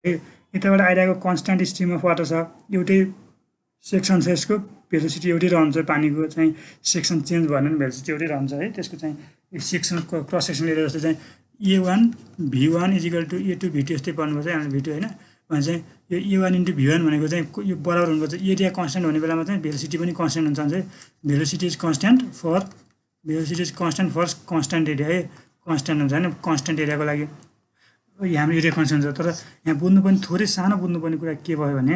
है। यताबाट आइरहेको कन्स्ट्यान्ट स्ट्रिम अफ वाटर छ, एउटै सेक्सन छ, यसको भेलोसिटी एउटै रहन्छ, पानीको चाहिँ सेक्सन चेन्ज भएन भने भेलोसिटी एउटै रहन्छ है। त्यसको चाहिँ यो सेक्सनको क्रस सेक्सन एरिया जस्तो चाहिँ A1 V1 equal to A2 V2 यस्तै पर्नुपर्छ हामीले V2 होइन भने चाहिँ यो A1 इन्टु V1 भनेको चाहिँ यो बराबर हुनुपर्छ। एरिया कन्स्ट्यान्ट हुने बेलामा चाहिँ भेलोसिटी पनि कन्स्ट्यान्ट हुन्छ भने चाहिँ velocity is constant for constant area है, कन्स्ट्यान्ट हुन्छ होइन कन्स्ट्यान्ट एरियाको लागि हाम्रो एरिया कन्स्ट्यान्ट छ। तर यहाँ बुझ्नुपर्ने थोरै सानो बुझ्नुपर्ने कुरा के भयो भने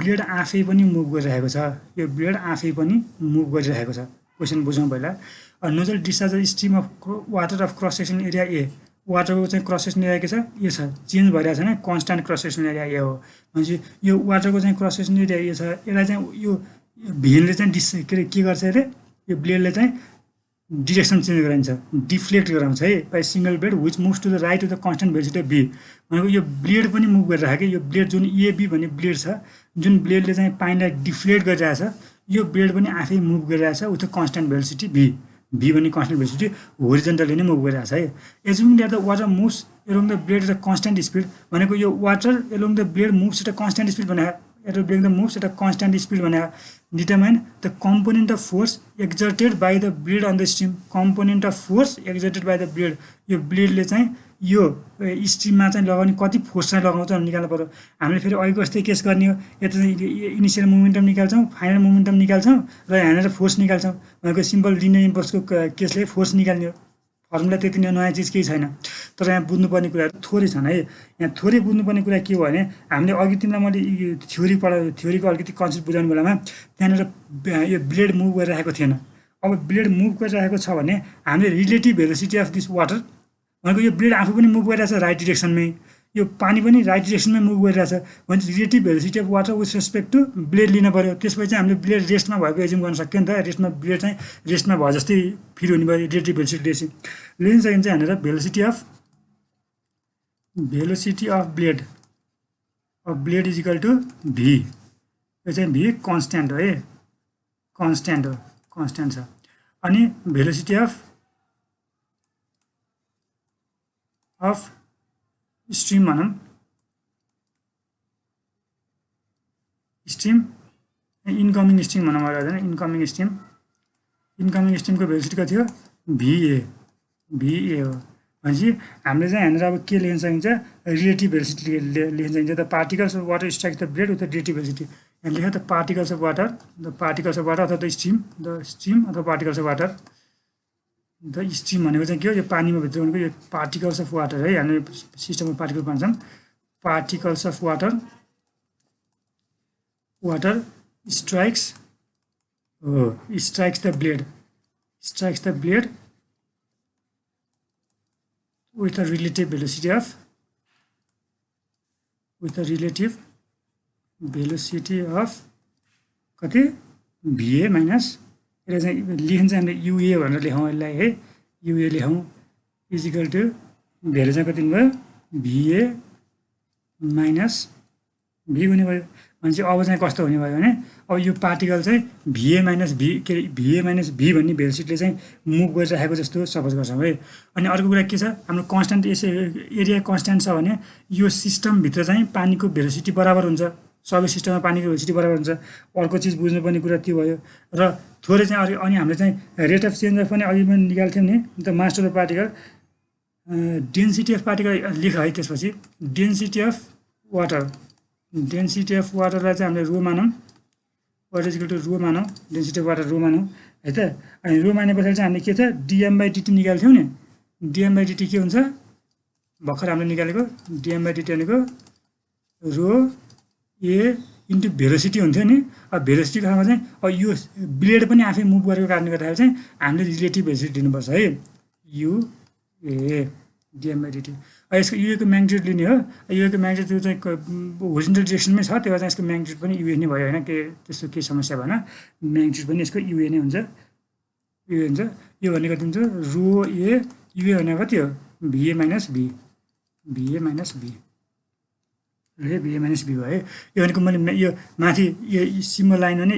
ब्लेड आफै पनि मुभ गरिरहेको छ, यो ब्लेड आफै पनि मुभ गरिरहेको छ। क्वेसन बुझौँ पहिला। Nozzle discharge stream of water of cross section area ए, वाटरको चाहिँ क्रस सेक्सन एरिया के छ ए छ, चेन्ज भइरहेको छैन, कन्स्ट्यान्ट क्रस सेक्सन एरिया ए हो भनेपछि यो वाटरको चाहिँ क्रस सेक्सन एरिया ए छ। यसलाई चाहिँ यो भेनले चाहिँ के गर्छ अरे, यो ब्लेडले चाहिँ डिरेक्सन चेन्ज गराइन्छ, डिफ्लेक्ट गराउँछ है by single blade which moves to the right to the constant velocity of B भनेको यो ब्लेड पनि मुभ गरिरहेको, यो ब्लेड जुन एबी भन्ने ब्लेड छ, जुन ब्लेडले चाहिँ पानीलाई डिफ्लेक्ट गरिरहेछ, यो ब्लेड पनि आफै मुभ गरिरहेछ उता कन्स्ट्यान्ट भेलोसिटी भी भन्ने कन्स्ट्यान्ट भेलोसिटी होरिजेन्टली नै मुभ गरिरहेछ है। Assuming that the water moves along the blade at a constant speed भनेको यो water along the blade moves at a constant speed भने at a blade the moves at a constant speed भने determine the component of force exerted by the blade on the stream, component of force exerted by the blade, यो ब्लेडले चाहिँ यो स्ट्रिममा चाहिँ लगाउने कति force चाहिँ लगाउँछ भनेर निकाल्नु पऱ्यो। हामीले फेरि अघिको जस्तै केस गर्ने हो, यता चाहिँ इनिसियल मोमेन्टम निकाल्छौँ, फाइनल मोमेन्टम निकाल्छौँ र यहाँनिर फोर्स निकाल्छौँ भनेको सिम्पल लिनियर इम्पल्सको केसले फोर्स निकाल्ने हो। फर्मुला त्यति नयाँ चिज केही छैन। तर यहाँ बुझ्नुपर्ने कुराहरू थोरै छन् है। यहाँ थोरै बुझ्नुपर्ने कुरा के हो भने हामीले अघि तिमीलाई मैले थ्योरीको अलिकति कन्सेप्ट बुझाउने बेलामा त्यहाँनिर यो ब्लेड मुभ गरिरहेको थिएन। अब ब्लेड मुभ गरिरहेको छ भने हामीले relative velocity of this water भनेको यो ब्लेड आफू पनि मुभ गरिरहेछ राइट डिरेक्सनमै, यो पानी पनि राइट डिरेक्सनमै मुभ गरिरहेछ भने relative velocity of water with respect to blade लिनु पऱ्यो। त्यसपछि चाहिँ हामीले ब्लेड रेस्टमा भएको एज्युम गर्न सक्यो नि त, रेस्टमा ब्लेड चाहिँ रेस्टमा भयो जस्तै फिल हुने भयो रिलेटिभ भेलोसिटी लिन सकिन्छ भनेर velocity of blade is equal to V, यो चाहिँ भी कन्स्ट्यान्ट हो है, कन्स्ट्यान्ट छ। अनि भेलोसिटी अफ स्ट्रिम भनौँ, स्ट्रिम इन्कमिङ स्ट्रिम भनौँ अगाडि होइन, इन्कमिङ स्ट्रिमको भेलोसिटी कति हो भिए हो भनेपछि हामीले चाहिँ यहाँनिर अब के लेख्न सकिन्छ रिलेटिभ भेलोसिटी लेख्न सकिन्छ। The particles of water strike the blade with the relative velocity, यहाँ लेख्यो द पार्टिकल्स अफ वाटर अथवा द स्ट्रिम अथवा particles of water, the stream भनेको चाहिँ के हो यो पानीमा भित्र भनेको यो पार्टिकल्स अफ वाटर है, हामीले सिस्टममा पार्टिकल भन्छौँ, particles of water strikes the blade with a relative velocity of कति VA माइनस, यसलाई चाहिँ लेखिन्छ हामीले UA भनेर लेखौँ यसलाई है, UA लेखौँ इजिकल टु भेलो चाहिँ कति भयो VA माइनस भी हुने भयो भनेपछि अब चाहिँ कस्तो हुने भयो भने अब यो पार्टिकल चाहिँ VA माइनस भी भन्ने भेलोसिटीले चाहिँ मुभ गरिरहेको जस्तो सपोज गर्छौँ है। अनि अर्को कुरा के छ हाम्रो कन्स्ट्यान्ट एरिया कन्स्ट्यान्ट छ भने यो सिस्टमभित्र चाहिँ पानीको भेलोसिटी बराबर हुन्छ, सबै सिस्टममा पानीको भेलोसिटी बराबर हुन्छ। अर्को चिज बुझ्नुपर्ने कुरा त्यो भयो र थोरै चाहिँ अनि हामीले चाहिँ रेट अफ चेन्ज अफ पनि अघि पनि निकाल्थ्यौँ नि the mass of the particle, density of particle लेख है। त्यसपछि डेन्सिटी अफ वाटरलाई चाहिँ हामीले रो मानौँ, वाट इज इक्वल टु रो मानौँ, डेन्सिटी अफ वाटर रो मानौँ है त। अनि रो माने पछाडि चाहिँ हामीले के छ dm/dt निकाल्थ्यौँ नि, dm/dt के हुन्छ भर्खर हामीले निकालेको dm/dt भनेको रो ए इन्टु भेलोसिटी हुन्थ्यो नि। अब भेलोसिटीको ठाउँमा चाहिँ अब यो ब्लेड पनि आफै मुभ गरेको कारणले गर्दाखेरि चाहिँ हामीले रिलेटिभ भेलोसिटी दिनुपर्छ है, युए dm/dt। यसको युएको म्याग्निट्युड लिने हो, युएको म्याग्निट्युड चाहिँ होरिजेन्टल डिरेक्सनमै छ, त्यही भएर यसको म्याग्निट्युड पनि युए नै भयो होइन, त्यस्तो केही समस्या भएन, म्याग्निट्युड पनि यसको युए नै हुन्छ। यो भनेको कति हुन्छ रो ए युए भनेको कति हो VA माइनस भी भयो है। यो भनेको मैले यो माथि यो सिम्बल लाइन भने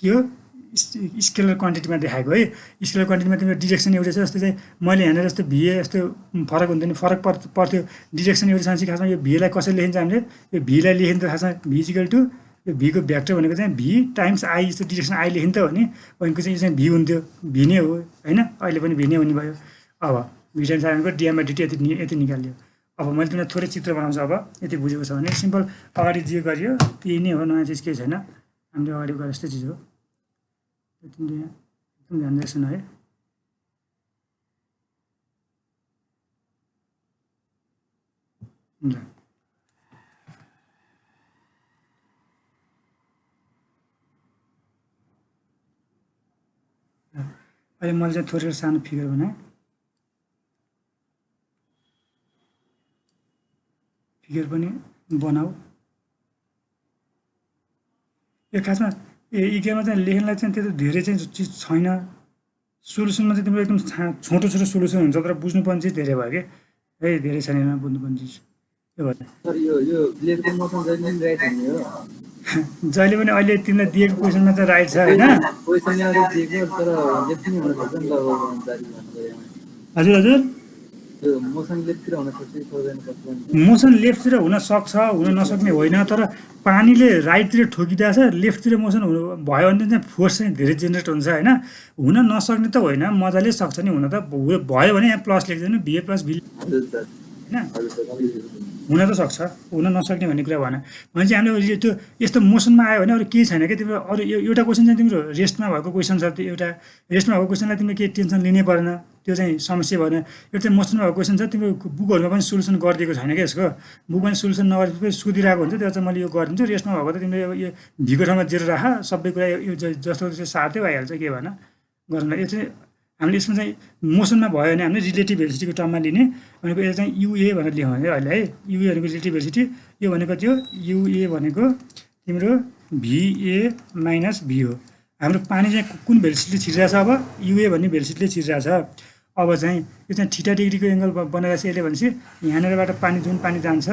के हो स्केलर क्वान्टिटीमा देखाएको है। स्केलर क्वान्टिटीमा तिम्रो डिरेक्सन एउटै छ। जस्तै चाहिँ मैले यहाँनिर जस्तो भिए यस्तो फरक हुन्थ्यो नि, फरक पर्थ्यो। डिरेक्सन एउटै छ। खासमा यो भिलाई कसरी लेखिन्छ हामीले, यो भिलाई लेखिन्छ खासमा भी इक्वल टु यो भीको भ्याक्टर भनेको चाहिँ भी टाइम्स आई, जस्तो डिरेक्सन आई लेखिन्छ भने भनेको चाहिँ यो चाहिँ भी हुन्थ्यो, भी नै हो होइन। अहिले पनि भी नै हुने भयो। अब भी टाइम्स आई भनेको डिएम बाई डिटी यति निकाल्यो। अब मैले तिमीलाई थोरै चित्र बनाउँछु। अब यति बुझेको छ भने सिम्पल अगाडि जे गरियो त्यही नै हो, नयाँ चिज केही छैन। हामीले अगाडि गरे जस्तै चिज हो। तिमीले एकदम ध्यान दिएछन् है। ल अहिले मैले चाहिँ थोरै सानो फिगर बनाएँ। फिगर पनि बनाऊ। यो खासमा इक्वेमा चाहिँ लेख्नलाई चाहिँ त्यस्तो धेरै चाहिँ चिज छैन। सोलुसनमा चाहिँ तिम्रो एकदम छोटो छोटो सोलुसन हुन्छ, तर बुझ्नुपर्ने चिज धेरै भयो कि है, धेरै छैन यसमा बुझ्नुपर्ने चिज। यो जहिले पनि अहिले तिमीलाई दिएको क्वेसनमा चाहिँ राइट छ होइन। हजुर हजुर मोसन लेफ्टतिर हुन सक्छ, हुन नसक्ने होइन। तर पानीले राइटतिर ठोकिरहेछ, लेफ्टतिर मोसन भयो भने चाहिँ फोर्स चाहिँ धेरै जेनेरेट हुन्छ होइन। हुन नसक्ने त होइन, मजाले सक्छ नि हुन त। भयो भने यहाँ प्लस लेख्दैन, भिए प्लस भी होइन। हुन त सक्छ, हुन नसक्ने भन्ने कुरा भएन भने चाहिँ हामीले त्यो यस्तो मोसनमा आयो भने अरू केही छैन कि तिम्रो। अरू एउटा क्वेसन चाहिँ तिम्रो रेस्टमा भएको क्वेसन छ, त्यो एउटा रेस्टमा भएको क्वेसनलाई तिमीले केही टेन्सन लिनै परेन, त्यो चाहिँ समस्या भएन। एउटा चाहिँ मोसनमा भएको क्वेसन छ, तिम्रो बुकहरूमा पनि सोल्युसन गरिदिएको छैन क्या यसको। बुकमा सोल्युसन नगरेपछि सोधिरहेको हुन्छ, त्यो चाहिँ मैले यो गरिदिन्छु। रेस्टमा भएको त तिमीले यो भिको ठाउँमा जेरो राख, सबै कुरा यो जस्तो चाहिँ साथै भइहाल्छ, के भएन गर्नुलाई। यो चाहिँ हामीले यसमा चाहिँ मोसनमा भयो भने हामीले रिलेटिभ भेलोसिटीको टर्ममा लिने भनेको यो चाहिँ युए भनेर लेखौँ है अहिले है। युए भनेको रिलेटिभ भेलोसिटी, यो भनेको त्यो युए भनेको तिम्रो भिए माइनस भी हो। हाम्रो पानी चाहिँ कुन भेलोसिटीले छिरिरहेछ, अब युए भन्ने भेलोसिटीले छिरिरहेछ। अब चाहिँ यो चाहिँ थीटा डिग्रीको एङ्गल बनाइरहेछ यसले भनेपछि यहाँनिरबाट पानी जुन पानी जान्छ,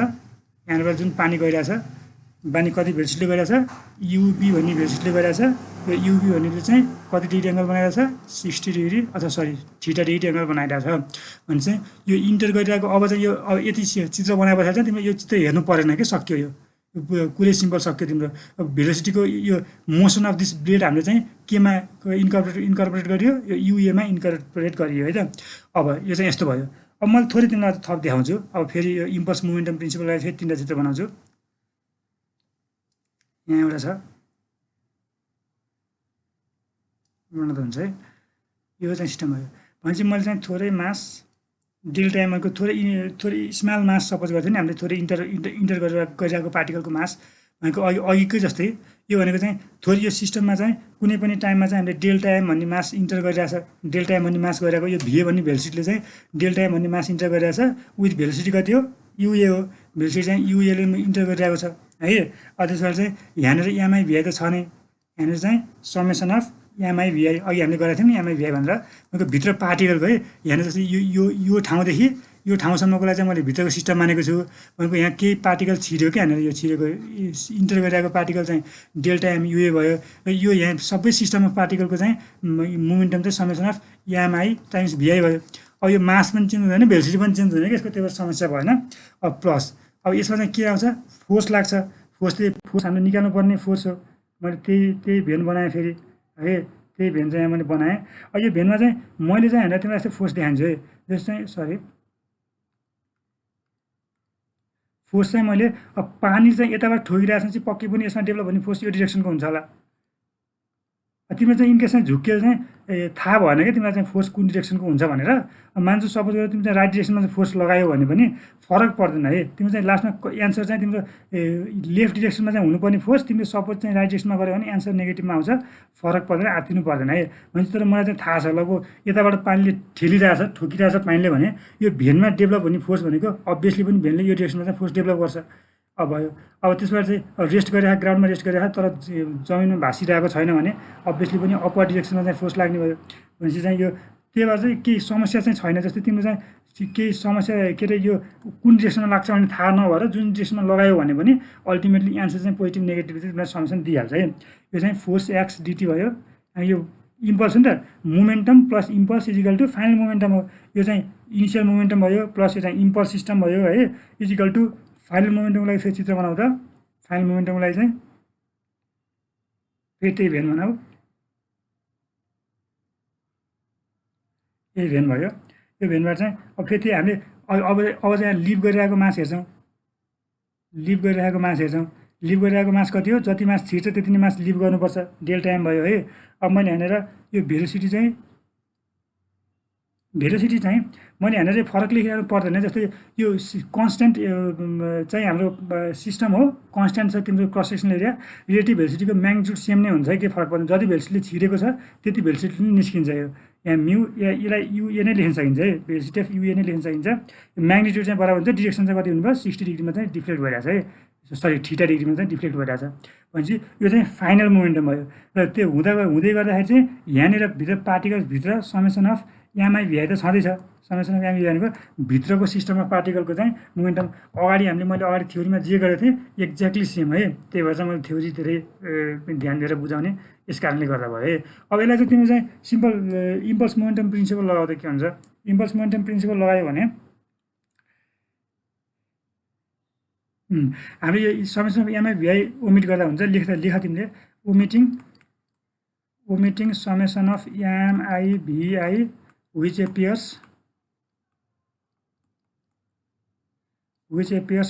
यहाँनिरबाट जुन पानी गइरहेछ, पानी कति भेलोसिटीले गइरहेछ, युबी भन्ने भेलोसिटीले गइरहेछ। यो युबी भन्नेले चाहिँ कति डिग्री एङ्गल बनाइरहेछ, 60 डिग्री अथवा सरी थीटा डिग्री एङ्गल बनाइरहेछ भने चाहिँ यो इन्टर गरिरहेको। अब चाहिँ यो अब यति चित्र बनाए पछाडि चाहिँ तिमीले यो चित्र हेर्नु परेन कि, सक्यो यो कुरै सिम्पल सक्यो तिम्रो। अब भेलोसिटीको यो मोसन अफ दिस ब्लेड हामीले चाहिँ केमा इन्कर्पोरेट गरियो, यो युएमा इन्कर्पोरेट गरियो है त। अब यो चाहिँ यस्तो भयो। अब मैले थोरै तिमीलाई थप देखाउँछु। अब फेरि यो इम्पल्स मोमेन्टम प्रिन्सिपललाई फेरि 3टा चित्र बनाउँछु। यहाँ एउटा छ, बनाउँदा हुन्छ है। यो चाहिँ सिस्टम भयो भनेपछि मैले चाहिँ थोरै मास डेल्टा एमको थोरै स्मल मास सपोज गर्थ्यो नि हामीले, थोरै इन्टर गरिरहेको पार्टिकलको मास भनेको अघिकै जस्तै। यो भनेको चाहिँ थोरै यो सिस्टममा चाहिँ कुनै पनि टाइममा चाहिँ हामीले डेल्टा एम भन्ने मास इन्टर गरिरहेछ, डेल्टा एम भन्ने मास गरिरहेको। यो भिए भन्ने भेलोसिटीले चाहिँ डेल्टा एम भन्ने मास इन्टर गरिरहेछ, विथ भेलोसिटी कति हो, युए हो। भेलोसिटी चाहिँ युएले इन्टर गरिरहेको छ है। त्यसबाट चाहिँ यहाँनिर एमआई भिआई त छ नै, यहाँनिर चाहिँ समेसन अफ एमआई भिआई अघि हामीले गरेको थियौँ नि, एमआई भिआई भनेर उनको भित्र पार्टिकलको है। यहाँनिर जस्तै यो ठाउँदेखि यो ठाउँसम्मको लागि चाहिँ मैले भित्रको सिस्टम मानेको छु भनेको। यहाँ केही पार्टिकल छिर्यो क्या, यहाँनिर यो छिरेको इन्टर गरिरहेको पार्टिकल चाहिँ डेल्टा एम युए भयो। र यो यहाँ सबै सिस्टम अफ पार्टिकलको चाहिँ मोमेन्टम चाहिँ समेसन अफ एमआई टाइम्स भिआई भयो। अब यो मास पनि चेन्ज हुँदैन, भेलोसिटी पनि चेन्ज हुँदैन कि यसको, त्यही भएर समस्या भएन। अब प्लस अब यसमा चाहिँ के आउँछ, फोर्स लाग्छ। फोर्स हामीले निकाल्नु पर्ने फोर्स हो। मैले त्यही भेन बनाएँ फेरि है, त्यही भेन चाहिँ यहाँ मैले बनाएँ। अब यो भेनमा चाहिँ मैले चाहिँ हामीलाई तिमीलाई यस्तो फोर्स देखान्छु है। जस्तो चाहिँ सरी फोर्स चाहिँ मैले अब पानी चाहिँ यताबाट ठोकिरहेको चाहिँ पक्कै पनि यसमा डेभलप हुने फोर्स यो डिरेक्सनको हुन्छ होला। तिमीलाई चाहिँ इनकेस चाहिँ झुक्किएर चाहिँ थाहा भएन कि तिमीलाई चाहिँ फोर्स कुन डिरेक्सनको हुन्छ भनेर। मान्छे सपोज गरेर तिमी चाहिँ राइट डिरेक्सनमा चाहिँ फोर्स लगायो भने पनि फरक पर्दैन है। तिमी चाहिँ लास्टमा एन्सर चाहिँ तिम्रो लेफ्ट डिरेक्सनमा चाहिँ हुनुपर्ने फोर्स तिमीले सपोज चाहिँ राइट डिरेक्सनमा गऱ्यो भने एन्सर नेगेटिभमा आउँछ, फरक पर्दैन, आत्तिनु पर्दैन है भने। तर मलाई चाहिँ थाहा छ लगभग यताबाट पानीले ठेलिरहेछ, ठोकिरहेछ पानीले भने यो भेनमा डेभलप हुने फोर्स भनेको अभियसली पनि भेनले यो डिरेक्सनमा चाहिँ फोर्स डेभलप गर्छ। अब भयो अब त्यसबाट चाहिँ रेस्ट गरिरहेको, ग्राउन्डमा रेस्ट गरिरहेको तर जमिनमा भाँसिरहेको छैन भने अभियसली पनि अपवर्ड डिरेक्सनमा चाहिँ फोर्स लाग्ने भयो भनेपछि चाहिँ यो त्यही भएर चाहिँ केही समस्या चाहिँ छैन। जस्तै तिम्रो चाहिँ केही समस्या के अरे यो कुन डिरेक्सनमा लाग्छ भने थाहा नभएर जुन डिरेक्सनमा लगायो भने पनि अल्टिमेटली एन्सर चाहिँ पोजिटिभ नेगेटिभ चाहिँ तिमीलाई समेसन दिइहाल्छ है। यो चाहिँ फोर्स एक्स डिटी भयो, यो इम्पल्स हो नि त, momentum plus impulse is equal to final momentum हो। यो चाहिँ इनिसियल मोमेन्टम भयो प्लस यो चाहिँ इम्पल्स सिस्टम भयो है, इजिकल टु फाइनल मोमेन्टमको लागि फेरि चित्र बनाउँदा फाइनल मोमेन्टमको लागि चाहिँ फेरि त्यही भेन बनाऊ, यही भेन भयो। यो भेनबाट चाहिँ अब फेरि त्यही हामीले अब चाहिँ लिभ गरिरहेको मास हेर्छौँ, लिभ गरिरहेको मास हेर्छौँ। लिभ गरिरहेको मास कति हो, जति मास छिर्छ त्यति नै मास लिभ गर्नुपर्छ, डेल्टा एम भयो है। अब मैले यहाँनिर यो भेलोसिटी चाहिँ मैले यहाँनिर फरक लेखिरहनु पर्दैन। जस्तै यो कन्सटेन्ट चाहिँ हाम्रो सिस्टम हो, कन्सटेन्ट छ तिम्रो क्रस सेक्सनल एरिया, रिलेटिभ भेलोसिटीको म्याग्निट्युड सेम नै हुन्छ है, के फरक पर्दैन। जति भेलोसिटीले छिरेको छ त्यति भेलोसिटी नै निस्किन्छ। यो यहाँ म्यू यसलाई युए नै लेख्न सकिन्छ है, भेलोसिटी अफ युए नै लेख्न सकिन्छ। म्याग्निट्युड चाहिँ बराबर हुन्छ, डिरेक्सन चाहिँ कति हुनुभयो 60 डिग्रीमा चाहिँ डिफ्लेक्ट भइरहेछ है, सरी थीटा डिग्रीमा चाहिँ डिफ्लेक्ट भइरहेछ भनेपछि यो चाहिँ फाइनल मोमेन्टम भयो। र त्यो हुँदै गर्दाखेरि चाहिँ यहाँनिर भित्र पार्टिकल्सभित्र समेसन अफ एमआई भिआई त छँदैछ। समेसन अफ एमआई भनेको भित्रको सिस्टममा पार्टिकलको चाहिँ मोमेन्टम अगाडि मैले अगाडि थ्योरीमा जे गरेको थिएँ एक्ज्याक्टली सेम है, त्यही भएर चाहिँ मैले थ्योरी धेरै ध्यान दिएर बुझाउने यस कारणले गर्दा भयो है। अब यसलाई चाहिँ तिम्रो चाहिँ सिम्पल इम्पल्स मोमेन्टम प्रिन्सिपल लगाउँदा के हुन्छ, इम्पल्स मोमेन्टम प्रिन्सिपल लगायो भने हामी यो summation of MI VI omit गर्दा हुन्छ। लेख तिमीले omitting summation of MI VI which appears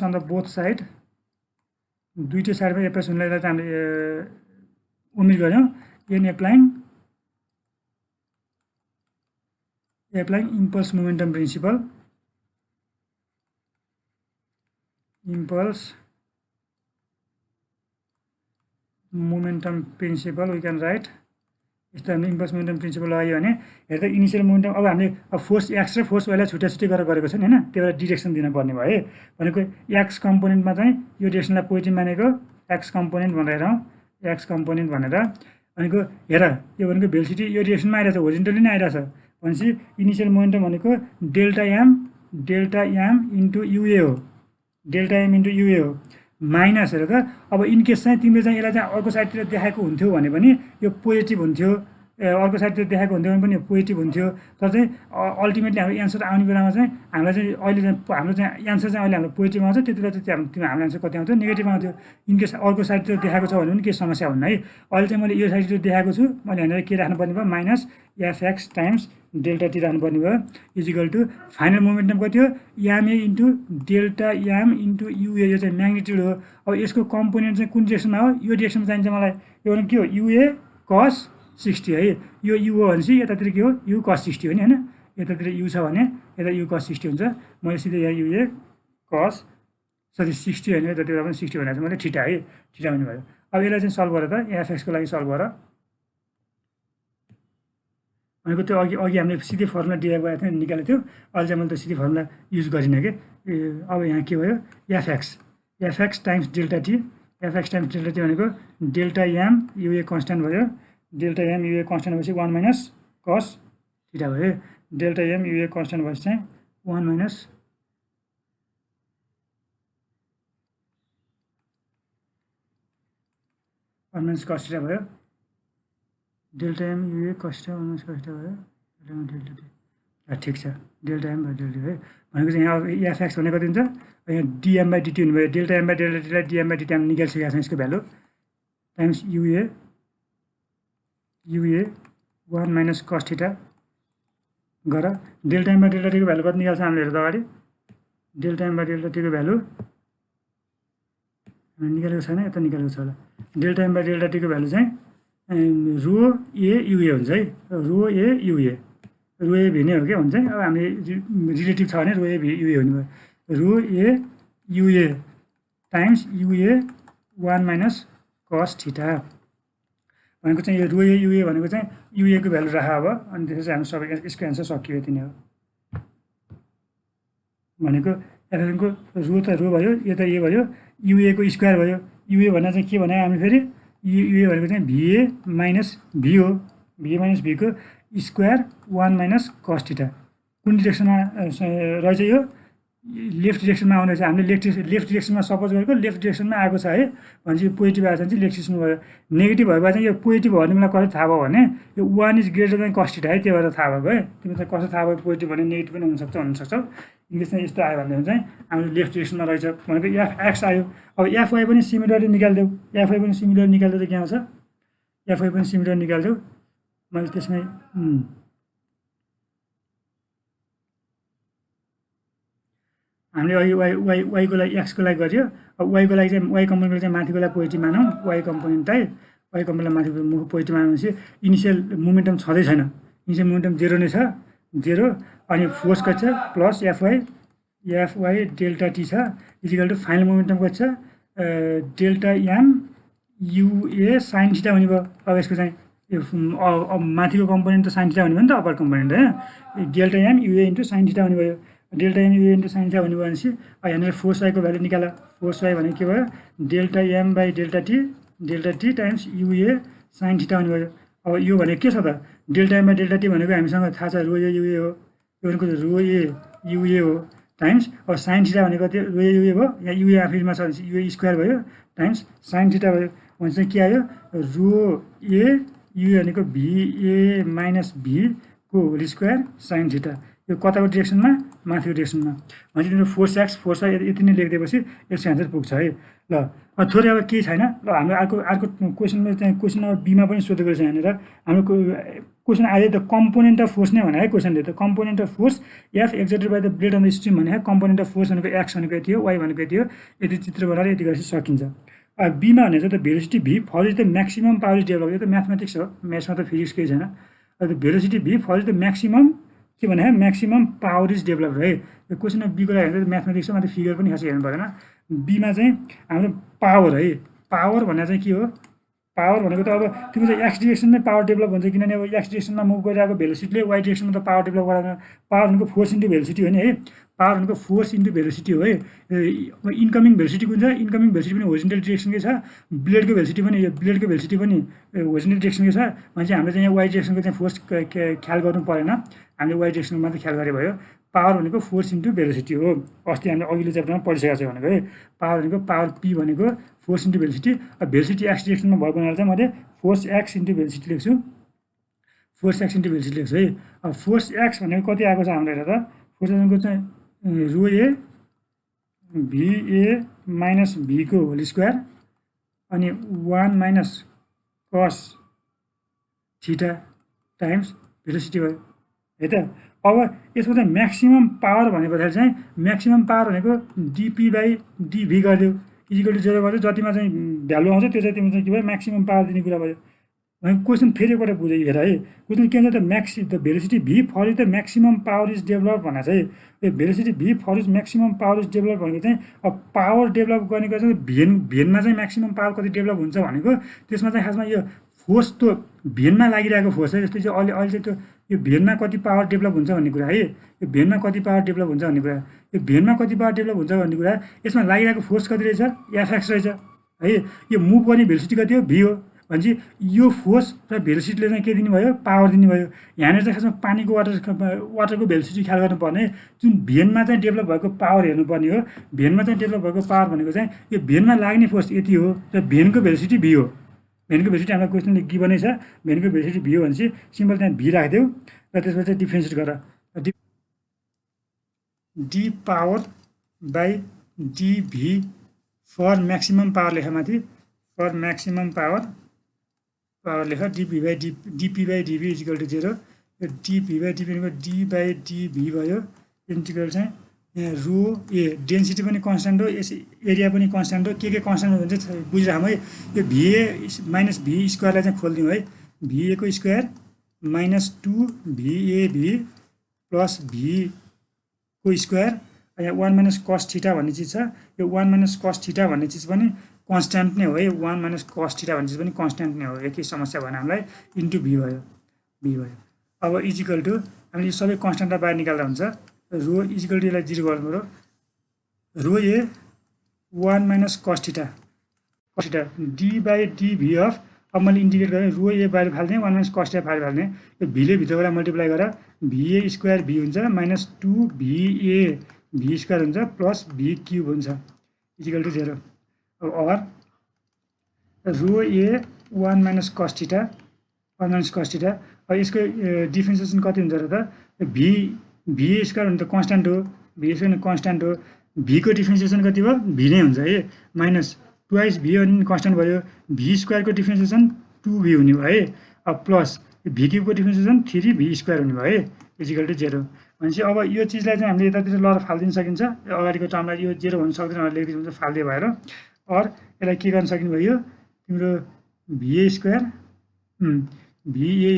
on the both side, दुईटै साइडमा एप्रेस हुनेलाई चाहिँ हामीले ओमिट गऱ्यौँ। In applying impulse momentum principle, we can write यस्तो हामीले इम्पल्स मोमेन्टम प्रिन्सिपल लगायो भने हेर्दा इनिसियल मोमेन्टम अब हामीले फोर्स एक्स र फोर्स वाइलाई छुट्टै गरेर गरेको छ नि होइन, त्यही भएर डिरेक्सन दिनुपर्ने भयो है। भनेको एक्स कम्पोनेन्टमा चाहिँ यो डिरेक्सनलाई पोजिटिभ मानेको एक्स कम्पोनेन्ट भनेर भनेको हेर यो भनेको भेलोसिटी यो डिरेक्सनमा आइरहेछ, होरिजोन्टली नै आइरहेछ भनेपछि इनिसियल मोमेन्टम भनेको डेल्टा एम इन्टु युए हो, माइनस हेर त। अब इनकेस चाहिँ तिमीले चाहिँ यसलाई चाहिँ अर्को साइडतिर देखाएको हुन्थ्यो भने पनि यो पोजिटिभ हुन्थ्यो, अर्को साइडतिर देखाएको हुन्थ्यो भने पनि यो पोजिटिभ हुन्थ्यो। तर चाहिँ अल्टिमेटली हाम्रो एन्सर आउने बेलामा चाहिँ हामीलाई चाहिँ अहिले चाहिँ हाम्रो चाहिँ एन्सर चाहिँ अहिले हाम्रो पोजिटिभ आउँछ, त्यति बेला चाहिँ हाम्रो एन्सर कति आउँथ्यो, नेगेटिभ आउँथ्यो। इनकेस अर्को साइडतिर देखाएको छ भने पनि केही समस्या हुन्न है। अहिले चाहिँ मैले यो साइडतिर देखाएको छु, मैले यहाँनिर के राख्नुपर्ने भयो, minus FX times delta T राख्नुपर्ने भयो, इजिकल टु फाइनल मोमेन्टम कति हो, MA into delta M into UA, यो चाहिँ म्याग्निट्युड हो। अब यसको कम्पोनेन्ट चाहिँ कुन डिरेक्सनमा हो, यो डिरेक्सनमा चाहिन्छ मलाई। यो भनेको के हो, युए कस 60 है। यो यु हो भनेपछि यतातिर के हो, यु कस 60 हो नि होइन, यतातिर यु छ भने यता यु कस 60 हुन्छ। मैले सिधै यहाँ युए कस 60 होइन, यतातिर पनि 60 भनेर चाहिँ मैले ठिटा है, ठिटा हुने भयो। अब यसलाई चाहिँ सल्भ गरेर त एफएक्सको लागि सल्भ गरेर भनेको त्यो अघि हामीले सिधै फर्मुला डिराइभ गरेको थियो निकालेको थियो, अहिले चाहिँ मैले त्यो सिधै फर्मुला युज गरिनँ कि। अब यहाँ के भयो, एफएक्स टाइम्स डेल्टा टी भनेको डेल्टा एम युए कन्सटेन्ट भयो, डेल्टा एम युए कन्सटेन्ट भएपछि 1 माइनस कस थीटा भयो। डेल्टा एम युए कन्सटेन्ट भएपछि चाहिँ 1 माइनस कस थीटा भयो। Delta M UA cos theta 1 minus cos theta भयो, डेल्टा टी ठिक छ, डेल्टा एम बाई डेल्टा है। भनेको चाहिँ यहाँ एफएक्स भनेको कति हुन्छ, यहाँ डिएम बाई डिटी हुनुभयो, डेल्टा एम बाई डेल्टा टीलाई डिएम बाई डिटी हामी निकालिसकेका छौँ यसको value, times UA 1 minus cos theta गर डेल्टा एम बाई डेल्टा टीको भ्यालु कति निकाल्छ हामीले हेर्दा अगाडि, डेल्टा एम बाई डेल्टा टीको भ्यालु निकालेको छैन, यता निकालेको छ होला। डेल्टा एम बाई डेल्टा टीको भ्यालु चाहिँ रो ए युए हुन्छ है, रो ए युए भी नै हो क्या हुन्छ। अब हामी रिलेटिभ छ भने रो ए युए हुने भयो, रो A युए times UA 1 minus cos theta भनेको चाहिँ यो रो ए युए भनेको चाहिँ युएको भ्यालु राख अब, अनि त्यसपछि हामी सबै यसको एन्सर सकियो, यति नै हो। भनेको एफएमको रो त रो भयो, यो त ए भयो, युएको स्क्वायर भयो। युए भन्दा चाहिँ के भने हामी फेरि युए भनेको चाहिँ भिए माइनस भी हो, भिए माइनस भीको स्क्वायर 1 माइनस कस थीटा। कुन डिरेक्सनमा रहेछ यो, लेफ्ट डिरेक्सनमा आउने छ हामीले लेफ्ट डिरेक्सनमा सपोज गरेको लेफ्ट डिरेक्सनमा आएको छ है भनेपछि पोजिटिभ आएको छ भने चाहिँ लेफ्ट डिरेक्सनमा भयो नेगेटिभ भएको चाहिँ यो पोजिटिभ हो भने मलाई कसरी थाहा भयो भने यो one is greater than cos theta है त्यो भएर थाहा भएको है तिमीलाई कसरी थाहा भयो पोजिटिभ भने नेगेटिभ पनि हुनसक्छ इङ्ग्लिसमा यस्तो आयो भने चाहिँ हाम्रो लेफ्ट डिरेक्सनमा रहेछ भनेको एक्स आयो अब एफवाई पनि सिमिलरली निकालिदेऊ एफवाई पनि सिमिलर निकाल्दा चाहिँ के आउँछ एफवाई पनि सिमिलर निकालिदेऊ मैले त्यसमै हामीले अहिले वाईको लागि एक्सको लागि गर्यो अब वाईको लागि चाहिँ वाई कम्पोनेन्टको चाहिँ माथिको लागि पोजिटिभ मानौँ वाई कम्पोनेन्टलाई वाई कम्पोनेन्टलाई माथिको पोजिटिभ मानेपछि इनिसियल मोमेन्टम छँदै छैन इनिसियल मोमेन्टम जेरो नै छ जेरो अनि फोर्स कति छ प्लस एफवाई डेल्टा टी छ इजिकल टु फाइनल मोमेन्टम कति छ डेल्टा एम युए साइन थीटा हुने भयो अब यसको चाहिँ अब माथिको कम्पोनेन्ट त साइन थीटा हुने भयो नि त अप्पर कम्पोनेन्ट होइन delta M UA into sine theta हुने भयो delta M UA into sine theta हुने भयो भनेपछि यहाँनिर फोर्स वाईको भ्यालु निकाल फोर्स वाई भनेको के भयो delta M by delta T times UA sine theta हुने भयो अब यो भनेको के छ त delta M by delta T भनेको हामीसँग थाहा छ रो ए युए हो यो भनेको रो ए युए हो टाइम्स अब साइन थीटा भनेको त्यो रो ए युए भयो यहाँ युए आफैमा छ भने युए स्क्वायर भयो टाइम्स साइन थीटा भयो भने चाहिँ के आयो रो ए युए भनेको भिए माइनस भीको होल स्क्वायर साइन थीटा यो कताको डिरेक्सनमा माथिको डिरेक्सनमा भनेपछि फोर्स वाई यति नै लेखिदिएपछि यसको एन्सर पुग्छ है ल थोरै अब केही छैन ल हाम्रो अर्को क्वेसनमा चाहिँ क्वेसन नम्बर बीमा पनि सोधेको रहेछ यहाँनिर हाम्रो क्वेसन आयो त कम्पोनेन्ट अफ फोर्स नै भने है क्वेसनले त component of force F exerted by the blade on the stream भने कम्पोनेन्ट अफ फोर्स भनेको एक्स भनेको यति हो वाई भनेको यति हो यति चित्र बनाएर यति गरेपछि सकिन्छ बीमा भनेको त velocity v for is the maximum power is develop यो त म्याथमेटिक्स हो म्याथ्समा त फिजिक्स केही छैन velocity v for is the maximum के भने म्याक्सिमम पावर इज डेभलप है यो क्वेसन बीको लागि हेर्दा म्याथमेटिक्स मात्रै फिगर पनि खासै हेर्नु परेन बीमा चाहिँ हाम्रो पावर है पावर भनेर चाहिँ के हो पावर भनेको त अब तिम्रो चाहिँ एक्स डिरेक्सनमै पावर डेभलप हुन्छ किनभने अब एक्स डिरेक्सनमा मुभ गरिरहेको भेलोसिटीले वाई डिरेक्सनमा त पावर डेभलप गराउँदैन पावर भनेको फोर्स इन्टु भेलोसिटी हो नि है पावर भनेको फोर्स इन्टु भेलोसिटी हो है इन्कमिङ भेलोसिटी कुन छ इन्कमिङ भेलोसिटी पनि होरिजेन्टल डिरेक्सनकै छ ब्लेडको भेलोसिटी पनि यो ब्लेडको भेलोसिटी पनि होरिजेन्टल डिरेक्सनकै छ भने चाहिँ हामीले चाहिँ यहाँ वाई डिरेक्सनको चाहिँ फोर्स ख्याल गर्नु परेन हामीले वाई डिरेक्सनको मात्रै ख्याल गरे भयो पावर भनेको फोर्स इन्टु भेलोसिटी हो अस्ति हामीले अघिल्लो च्याप्टरमा पढिसकेको छ भनेको है पावर भनेको पावर पी भनेको force into velocity velocity X डिरेक्सनमा भएको हुनाले चाहिँ मैले फोर्स एक्स इन्टु भेलोसिटी लेख्छु फोर्स एक्स इन्टु भेलोसिटी लेख्छु है अब फोर्स एक्स भनेको कति आएको छ हाम्रो हेर त फोर्स भनेको चाहिँ रो ए भिए माइनस भीको होल स्क्वायर अनि 1 minus cos theta times velocity भयो है त अब यसको चाहिँ म्याक्सिमम पावर भनेपछि चाहिँ म्याक्सिमम पावर भनेको डिपी बाई डिभी गरिदियो इजिकल टु जेरो गर्यो जतिमा चाहिँ भ्यालु आउँछ त्यो चाहिँ तिम्रो चाहिँ के भयो म्याक्सिमम पावर दिने कुरा भयो भने क्वेसन फेरि एकपल्ट बुझ्यो हेर है क्वेसन के भन्छ त velocity v for is the maximum power is develop भनेर चाहिँ यो velocity v for is maximum power is develop भनेको चाहिँ अब पावर डेभलप गर्नेको चाहिँ भेनमा चाहिँ म्याक्सिमम पावर कति डेभलप हुन्छ भनेको त्यसमा चाहिँ खासमा यो फोर्स त्यो भेनमा लागिरहेको फोर्स है जस्तै चाहिँ अहिले चाहिँ त्यो यो भेनमा कति पावर डेभलप हुन्छ भन्ने कुरा है यो भेनमा कति पावर डेभलप हुन्छ भन्ने कुरा यो भेनमा कति पावर डेभलप हुन्छ भन्ने कुरा यसमा लागिरहेको फोर्स कति रहेछ एफएक्स रहेछ है यो मुभ गर्ने भेलोसिटी कति हो भी हो भनेपछि यो फोर्स र भेलोसिटीले चाहिँ के दिनुभयो पावर दिनुभयो यहाँनिर चाहिँ खासमा पानीको वाटरको भेलोसिटी ख्याल गर्नुपर्ने जुन भेनमा चाहिँ डेभलप भएको पावर हेर्नुपर्ने हो भेनमा चाहिँ डेभलप भएको पावर भनेको चाहिँ यो भेनमा लाग्ने फोर्स यति हो र भेनको भेलोसिटी भी हो भेनको भेलोसिटी हामीलाई क्वेसनले गिभनै छ भेनको भेलोसिटी भी हो भनेपछि सिम्पल त्यहाँ भी राखिदेऊ र त्यसपछि चाहिँ डिफ्रेन्सिएट गर डी पावर बाई डिभी फर म्याक्सिमम पावर लेखा माथि फर म्याक्सिमम पावर लेख डिपी बाई डिभी इजिकल टु जेरो यो डिपी बाई डिभी भनेको डी बाई डिभी भयो इन्टिग्रल चाहिँ यहाँ रो ए डेन्सिटी पनि कन्सट्यान्ट हो यस एरिया पनि कन्सट्यान्ट हो के कन्सट्यान्ट हो भने चाहिँ बुझिराखौँ है यो भिए माइनस भी स्क्वायरलाई चाहिँ खोलिदिउँ है भिएको स्क्वायर माइनस 2 भिएभी प्लस भीको स्क्वायर यहाँ 1 माइनस कस थीटा भन्ने चिज छ यो 1 माइनस कस थीटा भन्ने चिज पनि कन्सट्यान्ट नै हो है 1 माइनस कस थीटा भन्ने चिज पनि कन्सट्यान्ट नै हो एकै समस्या भएन हामीलाई इन्टु भी भयो अब इजिकल टु हामीले यो सबै कन्सट्यान्टलाई बाहिर निकाल्दा हुन्छ रो इजिकल टु यसलाई 0 गर्नु पऱ्यो रो A 1 minus cos theta D by डिभी अफ अब मैले इन्डिकेट गरेँ रो ए बाहिर फाल्ने 1 माइनस कस थीटा बाहिर फाल्ने यो भीले भित्रबाट मल्टिप्लाई गरेर भिए स्क्वायर भी हुन्छ माइनस 2 भिए भी स्क्वायर हुन्छ प्लस भी क्युब हुन्छ इजिकल टु 0। अब or rho A 1 minus cos theta 1 minus cos theta. अब यसको डिफ्रेन्सिएसन कति हुन्छ र त भी स्क्वायर हुनु त कन्स्ट्यान्ट हो, भी स्क्वायर कन्स्ट्यान्ट हो, भीको डिफ्रेन्सिएसन कति भयो भी नै हुन्छ है, माइनस ट्वाइस भी अनि कन्स्ट्यान्ट भयो, भी स्क्वायरको डिफ्रेन्सिएसन 2भी हुने भयो है। अब प्लस भी क्युबको डिफ्रेन्सिएसन 3भी स्क्वायर हुने भयो है इजिकल टु 0। भनेपछि अब यो चिजलाई चाहिँ हामीले यतातिर लगेर फालिदिन सकिन्छ, अगाडिको टर्मलाई यो 0 हुन सक्दैन भनेर लेखिदिनु हुन्छ फाल्दै भएर। अर यसलाई के गर्न सकिने भयो तिम्रो V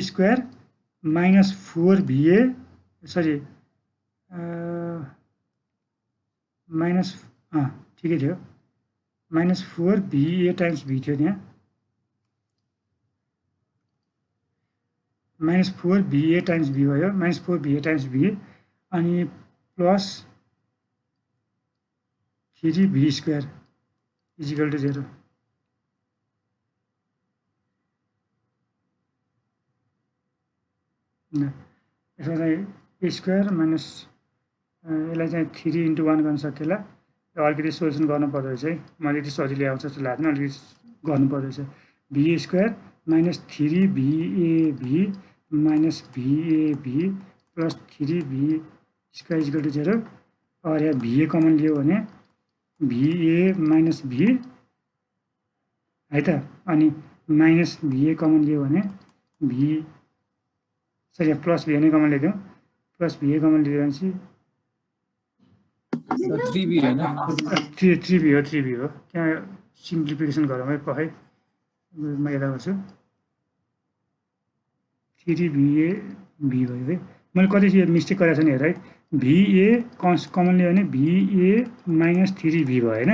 square minus 4va sorry minus ठिकै थियो माइनस 4va टाइम्स भी थियो त्यहाँ, माइनस 4va टाइम्स भी भयो, माइनस 4va टाइम्स भी अनि plus 3v square equal to 0। यसमा चाहिँ ए स्क्वायर माइनस यसलाई चाहिँ 3 इन्टु 1 गर्न सकिएला। अलिकति सोल्युसन गर्नुपर्दो रहेछ है, मैले यति सजिलै आउँछ जस्तो लाग्दैन, अलिकति गर्नुपर्दो रहेछ। V square minus 3va minus va plus 3v square equal to 0। और यहाँ va कमन लियो भने va माइनस v है त, अनि माइनस va कमन लियो भने v सरी प्लस va नै कमन लिइदिउँ, प्लस va कमन लियो भनेपछि 3v हैन 3v हो त्यहाँ सिम्प्लिफिकेसन गरौँ है पखै म यता गर्छु 3va भयो है। मैले कति यो मिस्टेक गरेको छैन हेर है, va कमन लियो भने va माइनस 3v भयो होइन।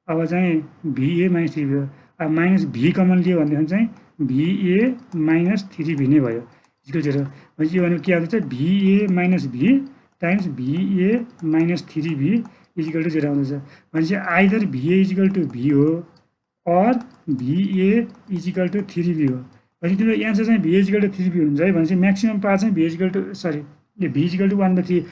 अब चाहिँ va माइनस 3v भयो, अब माइनस भी कमन लियो भनेदेखि चाहिँ va माइनस 3v नै भयो इक्वल 0। भनेपछि यो भनेको के आउँछ va minus v times va minus 3v equal to 0 आउँदैछ। भनेपछि either va equal to v हो or va equal to 3v हो। भनेपछि तिम्रो एन्सर चाहिँ va इजिकल टु 3v हुन्छ है। भनेपछि म्याक्सिमम पावर चाहिँ va इजिकल टु सरी यो v इजिकल टु 1/3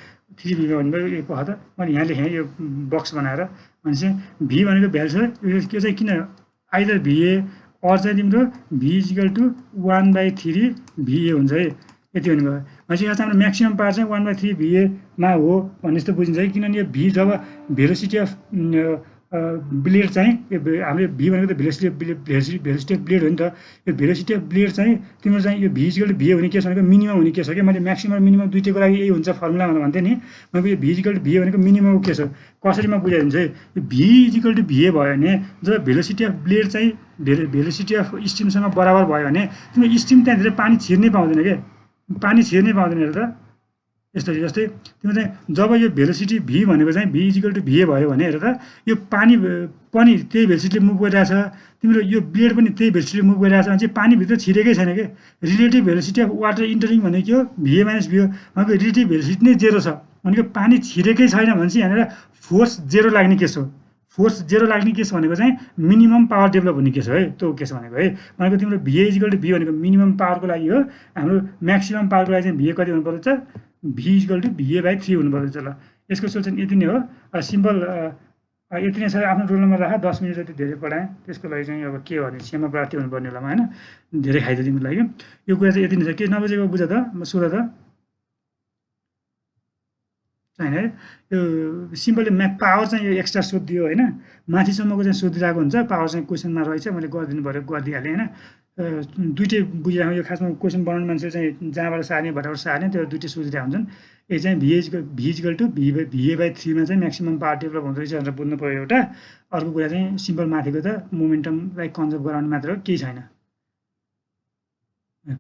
3v भन्नुभयो। यो पख त मैले यहाँ लेखेँ यो बक्स बनाएर। भनेपछि v भनेको भ्यालु छ यो चाहिँ किन आइदर va अर चाहिँ तिम्रो v इजिकल टु 1/3 va हुन्छ है, यति भन्नुभयो। भनेपछि यहाँ चाहिँ हाम्रो म्याक्सिमम पावर चाहिँ 1/3 va मा हो भन्ने जस्तो बुझिन्छ है, किनभने यो v जब भेलोसिटी अफ ब्लेड चाहिँ हाम्रो v भनेको त भेलोसिटी अफ ब्लेड हो नि त। यो भेलोसिटी अफ ब्लेड चाहिँ तिम्रो चाहिँ यो v इजिकल टु va हुने केस भनेको मिनिमम हुने केस हो क्या। मैले म्याक्सिमम मिनिमम दुइटैको लागि यही हुन्छ फर्मुला भनेर भन्थेँ नि। मैले यो v इजिकल टु va भनेको मिनिममको केस हो। कसरी म बुझाइदिन्छु है, यो v इजिकल टु va भयो भने जब भेलोसिटी अफ ब्लेड चाहिँ भेलोसिटी अफ स्टिमसँग बराबर भयो भने तिम्रो स्टिम त्यहाँतिर पानी छिर्नै पाउँदैन क्या, पानी छिर्नै पाउँदैन हेर त। यसरी जस्तै तिम्रो चाहिँ जब यो भेलोसिटी v भनेको चाहिँ v इजिकल टु va भयो भने हेर त यो पानी पनि त्यही भेलोसिटीले मुभ गरिरहेछ, तिम्रो यो ब्लेड पनि त्यही भेलोसिटीले मुभ गरिरहेछ भने चाहिँ पानीभित्र छिरेकै छैन क्या। Relative velocity of water entering भनेको के हो va माइनस v हो। भनेको रिलेटिभ भेलोसिटी नै 0 छ भनेको पानी छिरेकै छैन भने चाहिँ यहाँनिर फोर्स 0 लाग्ने केस हो। फोर्स 0 लाग्ने केस भनेको चाहिँ मिनिमम पावर डेभलप हुने केस हो है, त्यो केस भनेको है। भनेको तिम्रो va इजिकल टु v भनेको मिनिमम पावरको लागि हो, हाम्रो म्याक्सिमम पावरको लागि चाहिँ va कति हुनुपर्छ v इजिकल टु va/3 हुनुपर्छ। ल यसको सोल्युसन यति नै हो, सिम्पल यति नै छ। आफ्नो रोल नम्बर राख, 10 मिनट जति धेरै पढाएँ त्यसको लागि चाहिँ अब के भने क्षमा प्राप्ति हुनुपर्ने बेलामा होइन, धेरै खाइदियो तिम्रो लागि। यो कुरा चाहिँ यति नै छ, के नबुझेको बुझ त सोध त छैन है। यो सिम्पली पावर चाहिँ यो एक्स्ट्रा सोधिदियो होइन, माथिसम्मको चाहिँ सोधिरहेको हुन्छ, पावर चाहिँ क्वेसनमा रहेछ मैले गरिदिनु पऱ्यो गरिदिइहालेँ होइन। दुइटै बुझिरहेको यो खासमा क्वेसन बनाउने मान्छे चाहिँ जहाँबाट सार्ने भटाबाट सार्ने त्यो दुइटै सोधिरहेको हुन्छन्। यो चाहिँ v इजिकल टु va/3 मा चाहिँ म्याक्सिमम पावर डेभलप हुँदो रहेछ भनेर बुझ्नु पऱ्यो एउटा। अर्को कुरा चाहिँ सिम्पल माथिको त मोमेन्टमलाई कन्जर्भ गराउने मात्र हो, केही छैन।